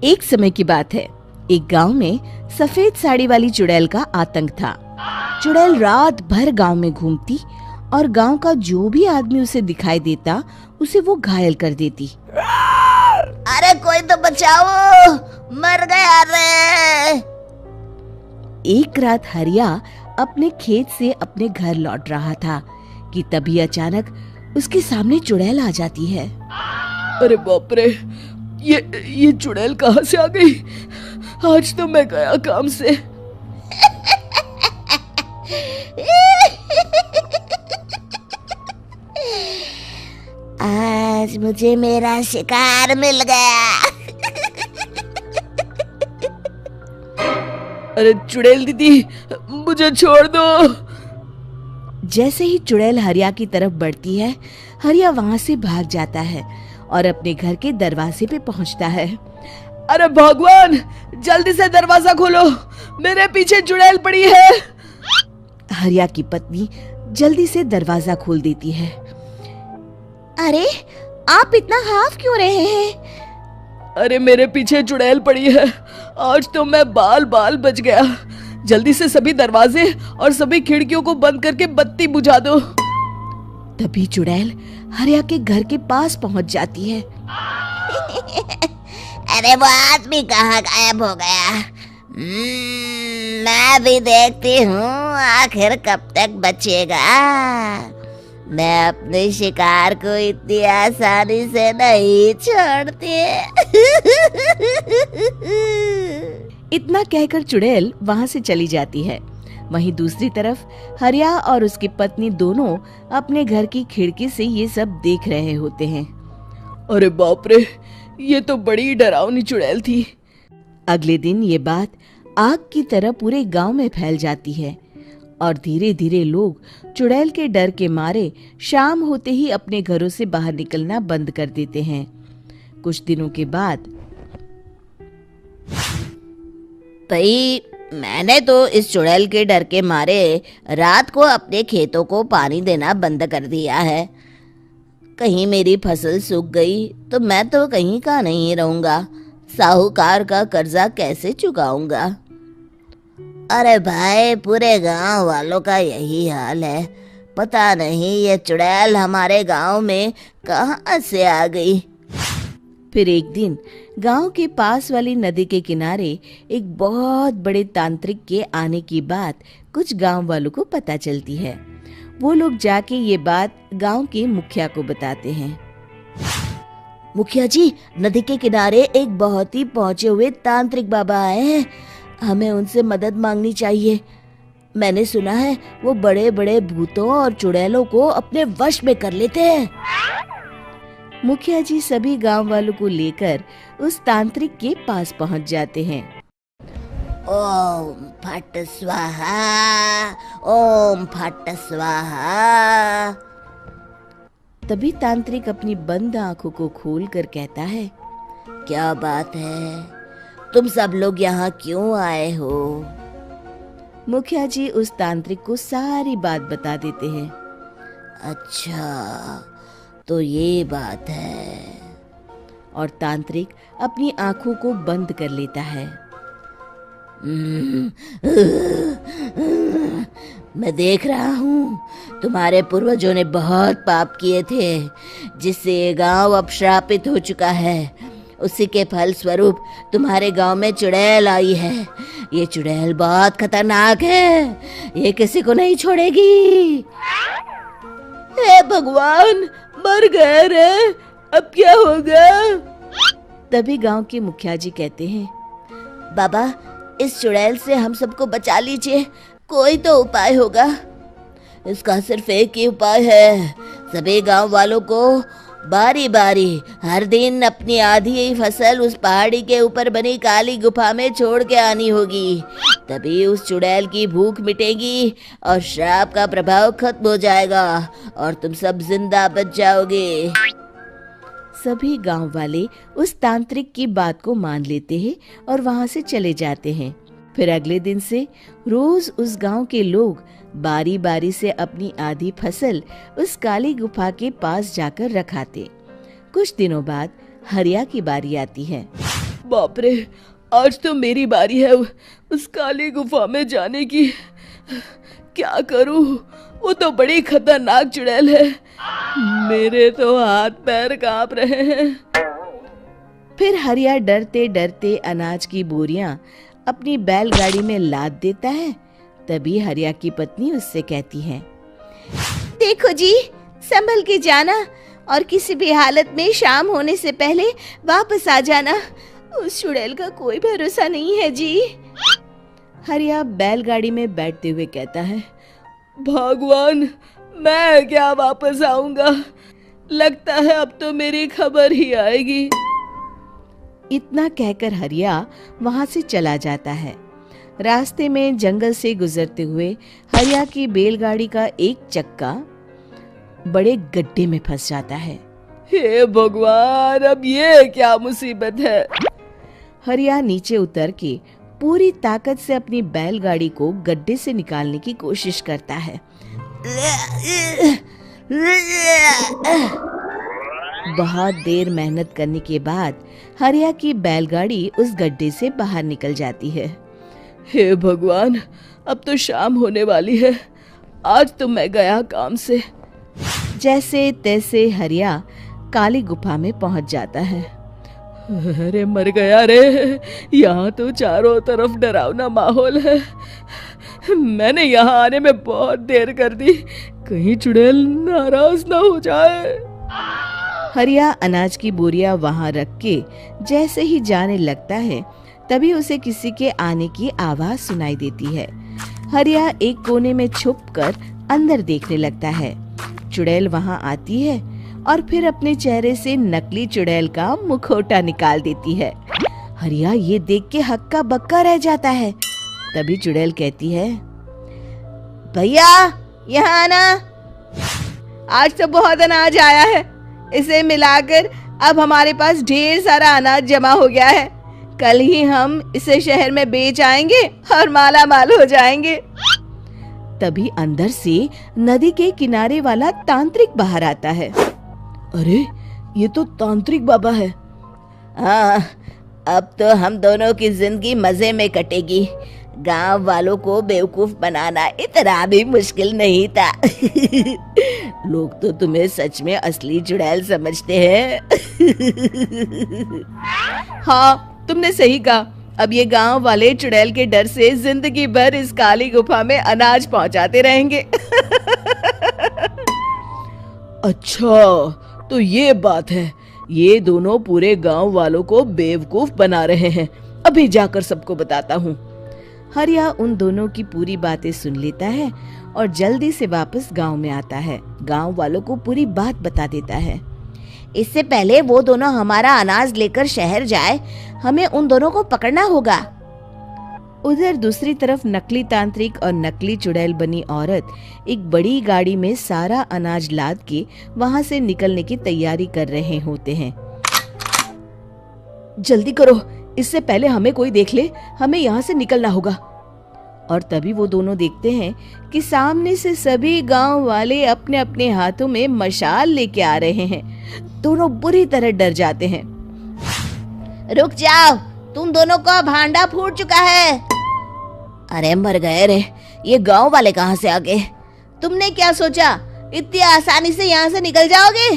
एक समय की बात है। एक गांव में सफेद साड़ी वाली चुड़ैल का आतंक था। चुड़ैल रात भर गांव में घूमती और गांव का जो भी आदमी उसे दिखाई देता उसे वो घायल कर देती। अरे कोई तो बचाओ, मर गया रे। एक रात हरिया अपने खेत से अपने घर लौट रहा था कि तभी अचानक उसके सामने चुड़ैल आ जाती है। अरे बाप रे, ये चुड़ैल कहाँ से आ गई? आज तो मैं गया काम से। आज मुझे मेरा शिकार मिल गया। अरे चुड़ैल दीदी, मुझे छोड़ दो। जैसे ही चुड़ैल हरिया की तरफ बढ़ती है, हरिया वहां से भाग जाता है और अपने घर के दरवाजे पे पहुंचता है। अरे भगवान, जल्दी से दरवाजा खोलो, मेरे पीछे चुड़ैल पड़ी है। हरिया की पत्नी जल्दी से दरवाजा खोल देती है। अरे आप इतना हाफ क्यों रहे हैं? अरे मेरे पीछे चुड़ैल पड़ी है, आज तो मैं बाल बाल बच गया। जल्दी से सभी दरवाजे और सभी खिड़कियों को बंद करके बत्ती बुझा दो। तभी चुड़ैल हरिया के घर के पास पहुंच जाती है। अरे वो आदमी कहाँ गायब हो गया? मैं भी देखती हूँ आखिर कब तक बचेगा। मैं अपने शिकार को इतनी आसानी से नहीं छोड़ती। इतना कहकर चुड़ैल वहां से चली जाती है। वहीं दूसरी तरफ हरिया और उसकी पत्नी दोनों अपने घर की खिड़की से ये सब देख रहे होते हैं। अरे बाप रे, ये तो बड़ी डरावनी चुड़ैल थी। अगले दिन ये बात आग की तरह पूरे गांव में फैल जाती है और धीरे धीरे लोग चुड़ैल के डर के मारे शाम होते ही अपने घरों से बाहर निकलना बंद कर देते हैं। कुछ दिनों के बाद भाई, मैंने तो इस चुड़ैल के डर के मारे रात को अपने खेतों को पानी देना बंद कर दिया है। कहीं मेरी फसल सूख गई तो मैं तो कहीं का नहीं रहूंगा। साहूकार का कर्जा कैसे चुकाऊंगा? अरे भाई, पूरे गांव वालों का यही हाल है। पता नहीं ये चुड़ैल हमारे गांव में कहां से आ गई। फिर एक दिन गांव के पास वाली नदी के किनारे एक बहुत बड़े तांत्रिक के आने की बात कुछ गांव वालों को पता चलती है। वो लोग जाके ये बात गांव के मुखिया को बताते हैं। मुखिया जी, नदी के किनारे एक बहुत ही पहुंचे हुए तांत्रिक बाबा आए हैं। हमें उनसे मदद मांगनी चाहिए। मैंने सुना है वो बड़े बड़े भूतों और चुड़ैलों को अपने वश में कर लेते हैं। मुखिया जी सभी गांव वालों को लेकर उस तांत्रिक के पास पहुंच जाते हैं। ओम फट स्वाहा, ओम फट स्वाहा। तभी तांत्रिक अपनी बंद आंखों को खोलकर कहता है, क्या बात है? तुम सब लोग यहाँ क्यों आए हो? मुखिया जी उस तांत्रिक को सारी बात बता देते हैं। अच्छा, तो ये बात है। और तांत्रिक अपनी आंखों को बंद कर लेता है। मैं देख रहा हूँ तुम्हारे पूर्वजों ने बहुत पाप किए थे, जिससे ये गांव अब श्रापित हो चुका है। उसी के फल स्वरूप तुम्हारे गांव में चुड़ैल आई है। ये चुड़ैल बहुत खतरनाक है, ये किसी को नहीं छोड़ेगी। हे भगवान, मर गए रे, अब क्या होगा? तभी गांव के मुखिया जी कहते हैं, बाबा, इस चुड़ैल से हम सबको बचा लीजिए। कोई तो उपाय होगा। इसका सिर्फ एक ही उपाय है। सभी गांव वालों को बारी बारी हर दिन अपनी आधी फसल उस पहाड़ी के ऊपर बनी काली गुफा में छोड़ के आनी होगी। तभी उस चुड़ैल की भूख मिटेगी और श्राप का प्रभाव खत्म हो जाएगा और तुम सब जिंदा बच जाओगे। सभी गांव वाले उस तांत्रिक की बात को मान लेते हैं और वहां से चले जाते हैं। फिर अगले दिन से रोज उस गांव के लोग बारी बारी से अपनी आधी फसल उस काली गुफा के पास जाकर रखाते। कुछ दिनों बाद हरिया की बारी आती है। बाप रे, आज तो मेरी बारी है उस काली गुफा में जाने की। क्या करूं, वो तो बड़ी खतरनाक चुड़ैल है। मेरे तो हाथ पैर कांप रहे हैं। फिर हरिया डरते डरते अनाज की बोरियां अपनी बैलगाड़ी में लाद देता है। तभी हरिया की पत्नी उससे कहती है, देखो जी, संभल के जाना और किसी भी हालत में शाम होने से पहले वापस आ जाना। उस चुड़ैल का कोई भरोसा नहीं है जी। हरिया बैलगाड़ी में बैठते हुए कहता है, भगवान, मैं क्या वापस आऊंगा? लगता है अब तो मेरी खबर ही आएगी। इतना कहकर हरिया वहां से चला जाता है। रास्ते में जंगल से गुजरते हुए हरिया की बैलगाड़ी का एक चक्का बड़े गड्ढे में फंस जाता है। हे भगवान, अब ये क्या मुसीबत है? हरिया नीचे उतर के पूरी ताकत से अपनी बैलगाड़ी को गड्ढे से निकालने की कोशिश करता है। बहुत देर मेहनत करने के बाद हरिया की बैलगाड़ी उस गड्ढे से बाहर निकल जाती है। हे भगवान, अब तो शाम होने वाली है। आज तो मैं गया काम से। जैसे तैसे हरिया काली गुफा में पहुंच जाता है। अरे मर गया रे, यहाँ तो चारों तरफ डरावना माहौल है। मैंने यहाँ आने में बहुत देर कर दी, कहीं चुड़ैल नाराज ना हो जाए। हरिया अनाज की बोरिया वहां रख के जैसे ही जाने लगता है, तभी उसे किसी के आने की आवाज सुनाई देती है। हरिया एक कोने में छुपकर अंदर देखने लगता है। चुड़ैल वहां आती है और फिर अपने चेहरे से नकली चुड़ैल का मुखौटा निकाल देती है। हरिया ये देख के हक्का बक्का रह जाता है। तभी चुड़ैल कहती है, भैया यहाँ आना। आज तो बहुत अनाज आया है, इसे मिलाकर अब हमारे पास ढेर सारा अनाज जमा हो गया है। कल ही हम इसे शहर में बेच आएंगे और माला माल हो जाएंगे। तभी अंदर से नदी के किनारे वाला तांत्रिक बाहर आता है। अरे, ये तो तांत्रिक बाबा है। हाँ, अब तो हम दोनों की जिंदगी मजे में कटेगी। गांव वालों को बेवकूफ बनाना इतना भी मुश्किल नहीं था। लोग तो तुम्हें सच में असली चुड़ैल समझते हैं। हाँ, तुमने सही कहा। अब ये गांव वाले चुड़ैल के डर से जिंदगी भर इस काली गुफा में अनाज पहुंचाते रहेंगे। अच्छा, तो ये बात है। ये दोनों पूरे गांव वालों को बेवकूफ बना रहे हैं। अभी जाकर सबको बताता हूँ। हरिया उन दोनों की पूरी बातें सुन लेता है और जल्दी से वापस गांव में आता है। गांव वालों को पूरी बात बता देता है। इससे पहले वो दोनों हमारा अनाज लेकर शहर जाए, हमें उन दोनों को पकड़ना होगा। उधर दूसरी तरफ नकली तांत्रिक और नकली चुड़ैल बनी औरत एक बड़ी गाड़ी में सारा अनाज लाद के वहां से निकलने की तैयारी कर रहे होते हैं। जल्दी करो, इससे पहले हमें कोई देख ले। हमें यहाँ से निकलना होगा। और तभी वो दोनों देखते हैं कि सामने से सभी गांव वाले अपने अपने हाथों में मशाल लेके आ रहे हैं। दोनों बुरी तरह डर जाते हैं। रुक जाओ, तुम दोनों का भांडा फूट चुका है। अरे मर गए रे, ये गांव वाले कहाँ से आ गए? तुमने क्या सोचा इतनी आसानी से यहाँ से निकल जाओगे?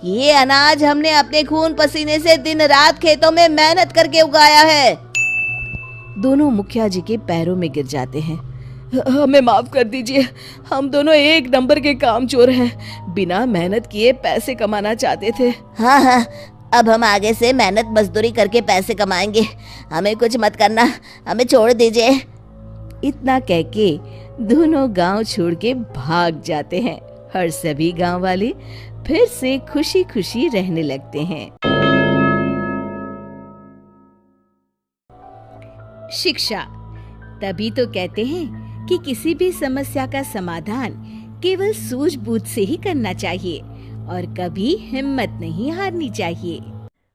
ये अनाज हमने अपने खून पसीने से दिन रात खेतों में मेहनत करके उगाया है। दोनों मुखिया जी के पैरों में गिर जाते हैं। हमें माफ कर दीजिए, हम दोनों एक नंबर के कामचोर हैं। बिना मेहनत किए पैसे कमाना चाहते थे। हाँ, अब हम आगे से मेहनत मजदूरी करके पैसे कमाएंगे। हमें कुछ मत करना, हमें छोड़ दीजिए। इतना कह के दोनों गांव छोड़ के भाग जाते हैं और सभी गांव वाले फिर से खुशी खुशी रहने लगते हैं। शिक्षा, तभी तो कहते हैं कि किसी भी समस्या का समाधान केवल सूझबूझ से ही करना चाहिए और कभी हिम्मत नहीं हारनी चाहिए।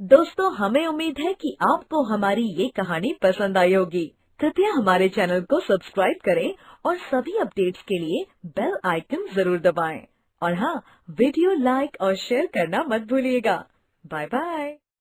दोस्तों, हमें उम्मीद है कि आपको हमारी ये कहानी पसंद आई होगी। कृपया हमारे चैनल को सब्सक्राइब करें और सभी अपडेट्स के लिए बेल आइकन जरूर दबाएं। और हाँ, वीडियो लाइक और शेयर करना मत भूलिएगा। Bye bye.